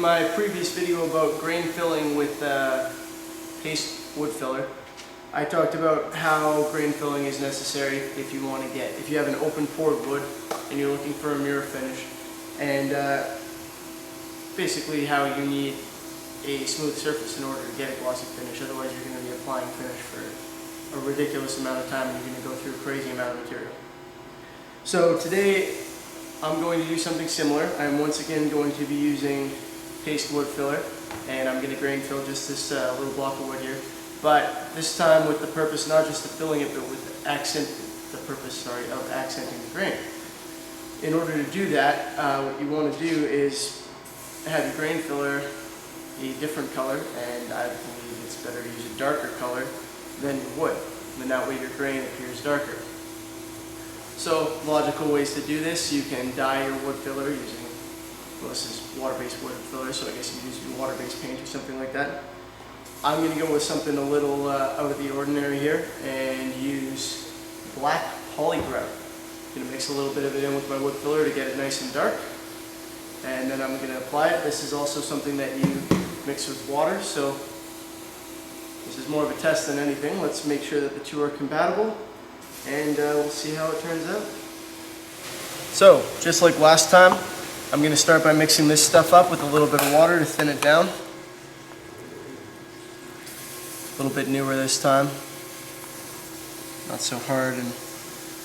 my previous video about grain filling with paste wood filler, I talked about how grain filling is necessary if you have an open poured wood and you're looking for a mirror finish, and basically how you need a smooth surface in order to get a glossy finish. Otherwise you're going to be applying finish for a ridiculous amount of time and you're going to go through a crazy amount of material. So today I'm going to do something similar. I'm once again going to be using paste wood filler, and I'm going to grain fill just this little block of wood here. But this time with the purpose not just of filling it, but with the purpose of accenting the grain. In order to do that, what you want to do is have your grain filler a different color, and I believe it's better to use a darker color than your wood. And that way your grain appears darker. So logical ways to do this: you can dye your wood filler using, well, this is water-based wood filler, so I guess you use water-based paint or something like that. I'm going to go with something a little out of the ordinary here and use black polygrout. I'm going to mix a little bit of it in with my wood filler to get it nice and dark, and then I'm going to apply it. This is also something that you mix with water, so this is more of a test than anything. Let's make sure that the two are compatible, and we'll see how it turns out. So, just like last time, I'm going to start by mixing this stuff up with a little bit of water to thin it down. A little bit newer this time, not so hard and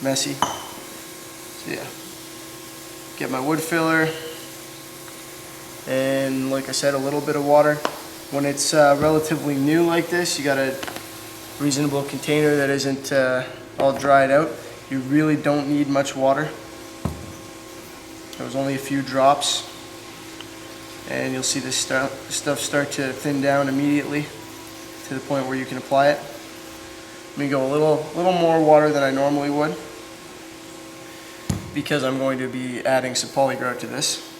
messy. So yeah, get my wood filler, and like I said, a little bit of water. When it's relatively new like this, you got a reasonable container that isn't all dried out. You really don't need much water. There was only a few drops, and you'll see this stuff start to thin down immediately to the point where you can apply it. Let me go a little more water than I normally would, because I'm going to be adding some polygrout to this.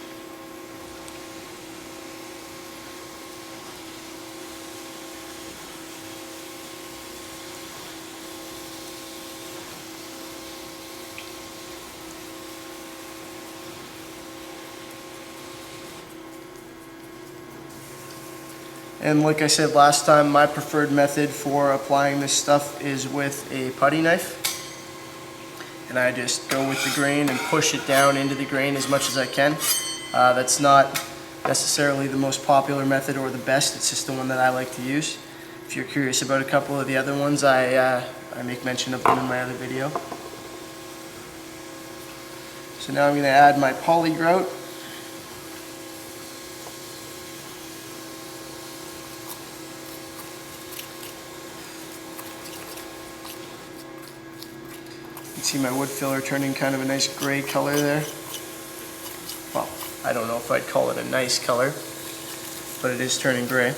And like I said last time, my preferred method for applying this stuff is with a putty knife. And I just go with the grain and push it down into the grain as much as I can. That's not necessarily the most popular method or the best, it's just the one that I like to use. If you're curious about a couple of the other ones, I make mention of them in my other video. So now I'm going to add my polygrout. See my wood filler turning kind of a nice gray color there. Well, I don't know if I'd call it a nice color, but it is turning gray.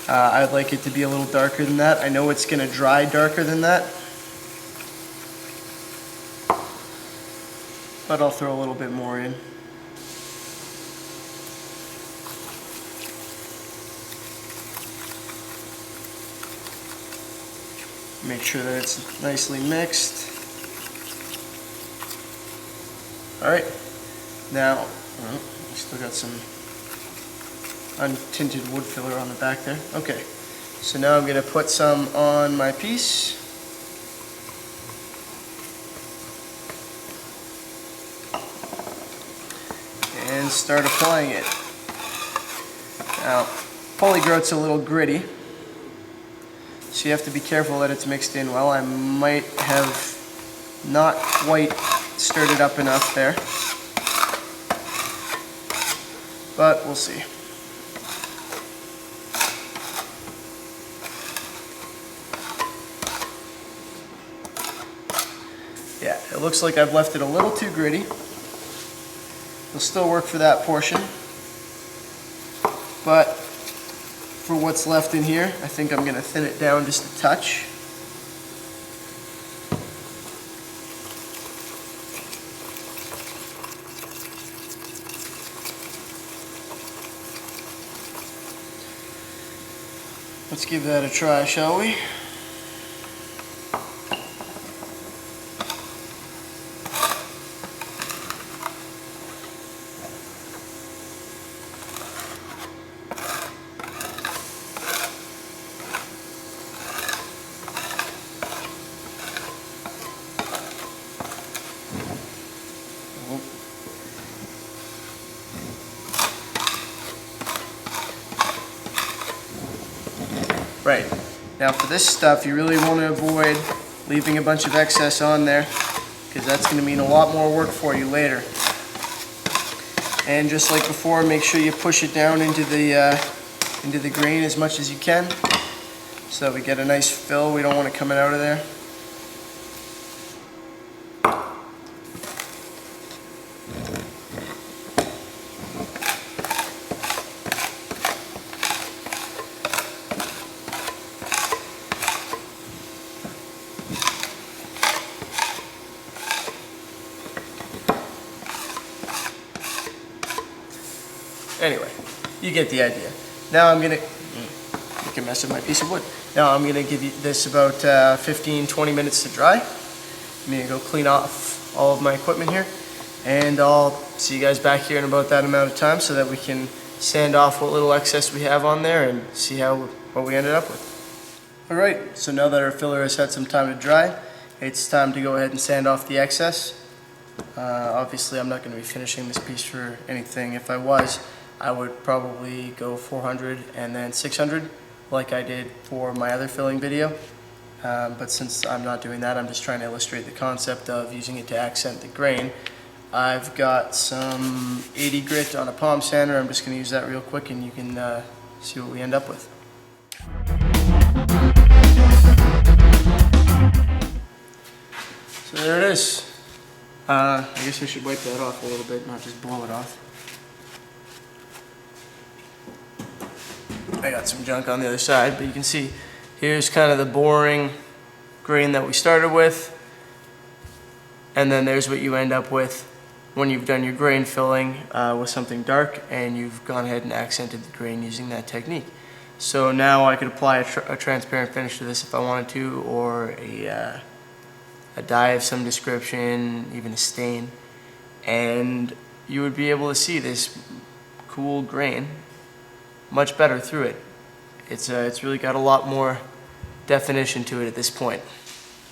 I'd like it to be a little darker than that. I know it's going to dry darker than that, but I'll throw a little bit more in. Make sure that it's nicely mixed. Alright, now, we still got some untinted wood filler on the back there. Okay, so now I'm going to put some on my piece. And start applying it. Now, polygrout's a little gritty, so you have to be careful that it's mixed in well. I might have not quite stirred it up enough there, but we'll see. Yeah, it looks like I've left it a little too gritty. It'll still work for that portion, but for what's left in here, I think I'm going to thin it down just a touch. Let's give that a try, shall we? Now for this stuff, you really want to avoid leaving a bunch of excess on there, because that's going to mean a lot more work for you later. And just like before, make sure you push it down into the grain as much as you can, so that we get a nice fill. We don't want it coming out of there. Anyway, you get the idea. Now I'm gonna make a mess of my piece of wood. Now I'm gonna give you this about 15-20 minutes to dry. I'm gonna go clean off all of my equipment here, and I'll see you guys back here in about that amount of time, so that we can sand off what little excess we have on there and see what we ended up with. All right, so now that our filler has had some time to dry, it's time to go ahead and sand off the excess. Obviously, I'm not going to be finishing this piece for anything. If I was, I would probably go 400 and then 600 like I did for my other filling video. But since I'm not doing that, I'm just trying to illustrate the concept of using it to accent the grain. I've got some 80 grit on a palm sander. I'm just going to use that real quick, and you can see what we end up with. So there it is. I guess I should wipe that off a little bit, not just blow it off. I got some junk on the other side, but you can see here's kind of the boring grain that we started with, and then there's what you end up with when you've done your grain filling with something dark, and you've gone ahead and accented the grain using that technique. So now I could apply a transparent finish to this if I wanted to, or a dye of some description, even a stain, and you would be able to see this cool grain much better through it. It's really got a lot more definition to it at this point.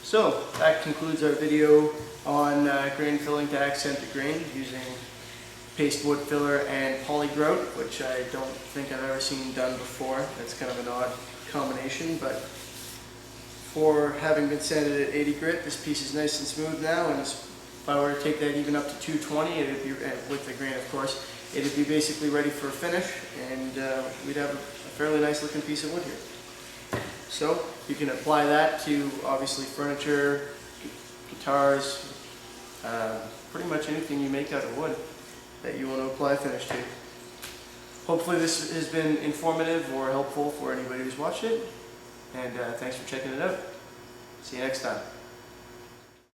So that concludes our video on grain filling to accent the grain using paste wood filler and poly grout, which I don't think I've ever seen done before. That's kind of an odd combination, but for having been sanded at 80 grit, this piece is nice and smooth now, and if I were to take that even up to 220, it'd be, with the grain of course, it'd be basically ready for a finish, and we'd have a fairly nice looking piece of wood here. So you can apply that to obviously furniture, guitars, pretty much anything you make out of wood that you want to apply a finish to. Hopefully this has been informative or helpful for anybody who's watched it. And thanks for checking it out. See you next time.